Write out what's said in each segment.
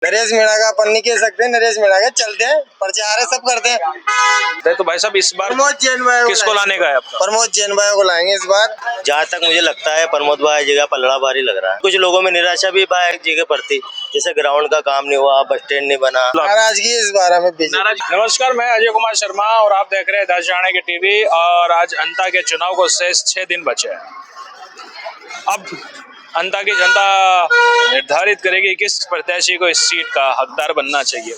नरेश मीणा का अपन नहीं कह सकते, नरेश मीणा के चलते हैं, प्रचार है, सब करते हैं। तो भाई साहब इस बार प्रमोद जैन भाई किसको लाने का है आपका? प्रमोद जैन भाई को लाएंगे इस बार। जहाँ तक मुझे लगता है प्रमोद भाई जी का पलड़ा भारी लग रहा है। कुछ लोगों में निराशा भी भाई जी के प्रति, जैसे ग्राउंड का काम नहीं हुआ, बस स्टैंड नहीं बना, नाराजगी इस बार हमें बीजेपी। नमस्कार, मैं अजय कुमार शर्मा और आप देख रहे हैं देश जाने की टीवी। और आज अंता के चुनाव को शेष 6 दिन बचे हैं। अब अंता की जनता निर्धारित करेगी किस प्रत्याशी को इस सीट का हकदार बनना चाहिए।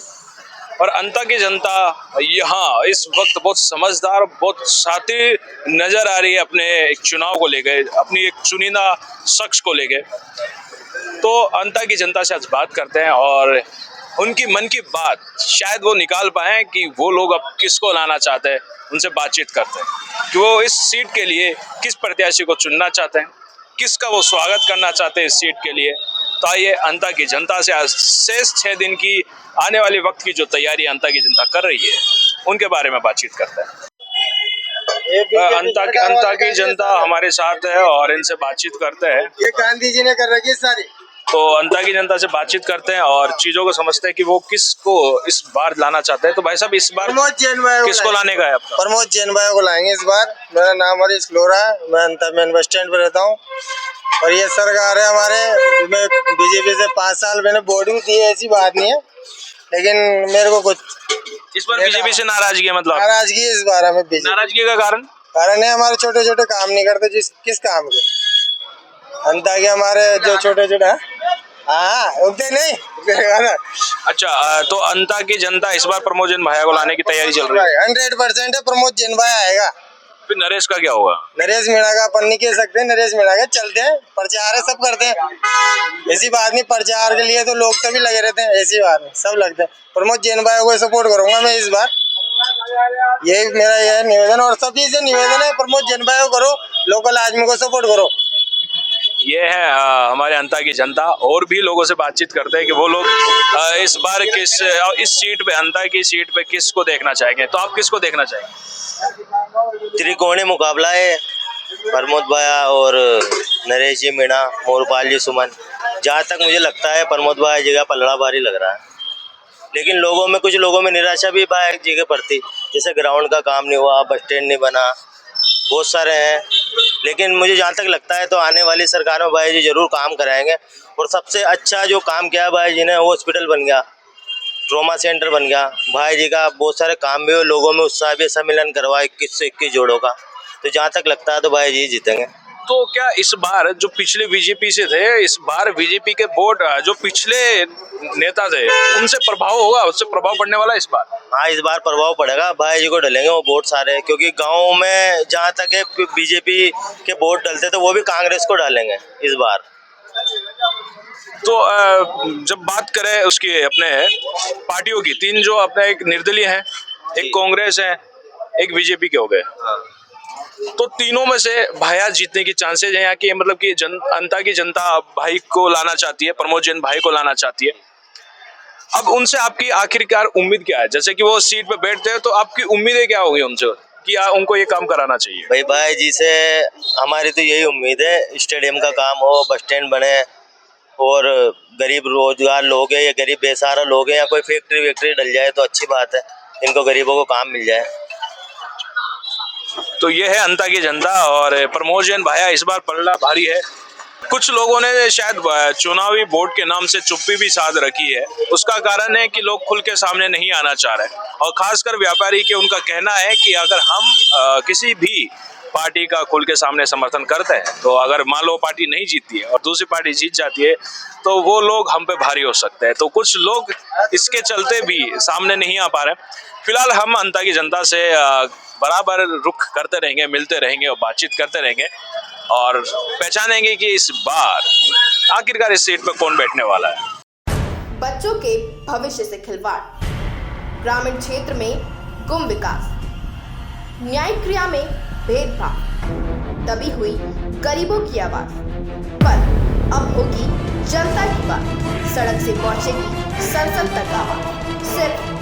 और अंता की जनता यहाँ इस वक्त बहुत समझदार, बहुत शातिर नजर आ रही है अपने एक चुनाव को लेकर, अपनी एक चुनिंदा शख्स को लेकर। तो अंता की जनता से आज बात करते हैं और उनकी मन की बात शायद वो निकाल पाए कि वो लोग अब किसको लाना चाहते हैं। उनसे बातचीत करते हैं कि वो इस सीट के लिए किस प्रत्याशी को चुनना चाहते हैं, किसका वो स्वागत करना चाहते हैं इस सीट के लिए। तो आइए अंता की जनता से आज शेष 6 दिन की आने वाले वक्त की जो तैयारी अंता की जनता कर रही है उनके बारे में बातचीत करते हैं। अंता की जनता हमारे साथ है और इनसे बातचीत करते हैं। ये गांधी जी ने कर रखी है सारी। तो अंता की जनता से बातचीत करते हैं और चीजों को समझते हैं कि वो किसको इस बार लाना चाहते हैं। तो भाई साहब इस बार प्रमोद जैन भाई किसको लाने का है आपका? प्रमोद जैन भाई को लाएंगे इस बार। मेरा नाम हरीश लोरा है, मैं अंता मेन बस स्टैंड पर रहता हूँ। और ये सरकार है हमारे, मैं बीजेपी से 5 साल मैंने वोट भी दी है, ऐसी बात नहीं है, लेकिन मेरे को कुछ इस बार बीजेपी से नाराजगी है? मतलब नाराजगी इस बार हमें बीजेपी। नाराजगी का कारण है हमारे छोटे छोटे काम नहीं करते। किस काम के अंता के हमारे जो छोटे छोटे उगते नहीं। अच्छा, तो अंता की जनता इस बार प्रमोद जैन भाई को लाने की तैयारी चल रही है। 100% है, प्रमोद जैन भाई आएगा। फिर नरेश का क्या होगा? नरेश मीणा का अपन नहीं कह सकते, नरेश मीणा के चलते हैं, प्रचार है, सब करते हैं, ऐसी बात नहीं। प्रचार के लिए तो लोग तभी लगे रहते हैं, ऐसी बात नहीं, सब लगते हैं। प्रमोद जैन भाई को सपोर्ट करूंगा मैं इस बार, यही मेरा यह निवेदन। और सभी से निवेदन है, प्रमोद जैन भाई को करो, लोकल आदमी को सपोर्ट करो। ये है हमारे अंता की जनता। और भी लोगों से बातचीत करते हैं कि वो लोग इस बार इस सीट पे, अंता की सीट पे किसको देखना चाहेंगे। तो आप किसको देखना चाहेंगे? त्रिकोणीय मुकाबला है, प्रमोद भाया और नरेश जी मीणा, मोरपाल जी सुमन। जहाँ तक मुझे लगता है प्रमोद भाई जी का पलड़ा भारी लग रहा है। लेकिन कुछ लोगों में निराशा भी भाई जी के प्रति, जैसे ग्राउंड का काम नहीं हुआ, बस स्टैंड नहीं बना, बहुत सारे हैं। लेकिन मुझे जहाँ तक लगता है तो आने वाली सरकार में भाई जी जरूर काम कराएंगे। और सबसे अच्छा जो काम किया भाई जी ने, वो हॉस्पिटल बन गया, ट्रॉमा सेंटर बन गया। भाई जी का बहुत सारे काम भी हुए, लोगों में उत्साह भी, सम्मेलन करवा 21 से 21 जोड़ों का। तो जहाँ तक लगता है तो भाई जी जीतेंगे। तो क्या इस बार जो पिछले बीजेपी से थे, इस बार बीजेपी के वोट जो पिछले नेता थे उनसे प्रभाव होगा, उससे प्रभाव पड़ने वाला है इस बार? हाँ, इस बार प्रभाव पड़ेगा, भाई जी को डलेंगे वो वोट सारे। क्योंकि गाँव में जहाँ तक है बीजेपी के वोट डलते तो वो भी कांग्रेस को डालेंगे इस बार। तो जब बात करें उसकी अपने पार्टियों की, 3 जो अपने, एक निर्दलीय है, एक कांग्रेस है, एक बीजेपी के हो गए। तो तीनों में से भाया जीतने की चांसेस है यहाँ की। मतलब कि अंता की जनता भाई को लाना चाहती है, प्रमोद जैन भाई को लाना चाहती है। अब उनसे आपकी आखिरकार उम्मीद क्या है? जैसे कि वो सीट पे बैठते हैं तो आपकी उम्मीदें क्या होगी उनसे कि उनको ये काम कराना चाहिए? भाई जी से हमारी तो यही उम्मीद है, स्टेडियम का काम हो, बस स्टैंड बने, और गरीब रोजगार लोग हैं या गरीब बेसहारा लोग हैं या कोई फैक्ट्री डल जाए तो अच्छी बात है, इनको गरीबों को काम मिल जाए। तो ये है अंता की जनता। और प्रमोद जैन भाया इस बार पलड़ा भारी है। कुछ लोगों ने शायद चुनावी वोट के नाम से चुप्पी भी साध रखी है। उसका कारण है कि लोग खुल के सामने नहीं आना चाह रहे, और खासकर व्यापारी के उनका कहना है कि अगर हम किसी भी पार्टी का खुल के सामने समर्थन करते हैं तो अगर मान लो पार्टी नहीं जीतती है और दूसरी पार्टी जीत जाती है तो वो लोग हम पे भारी हो सकते हैं। तो कुछ लोग इसके चलते भी सामने नहीं आ पा रहे। फिलहाल हम अंता की जनता से बराबर रुख करते रहेंगे, मिलते रहेंगे और बातचीत करते रहेंगे और पहचानेंगे कि इस बार आखिरकार इस सीट पर कौन बैठने वाला है। बच्चों के भविष्य से खिलवाड़, ग्रामीण क्षेत्र में गुम विकास, न्यायिक क्रिया में भेदभाव, दबी हुई गरीबों की आवाज पर अब होगी जनता की बात। सड़क से पहुंचेगी संसद तक आवाज, सिर्फ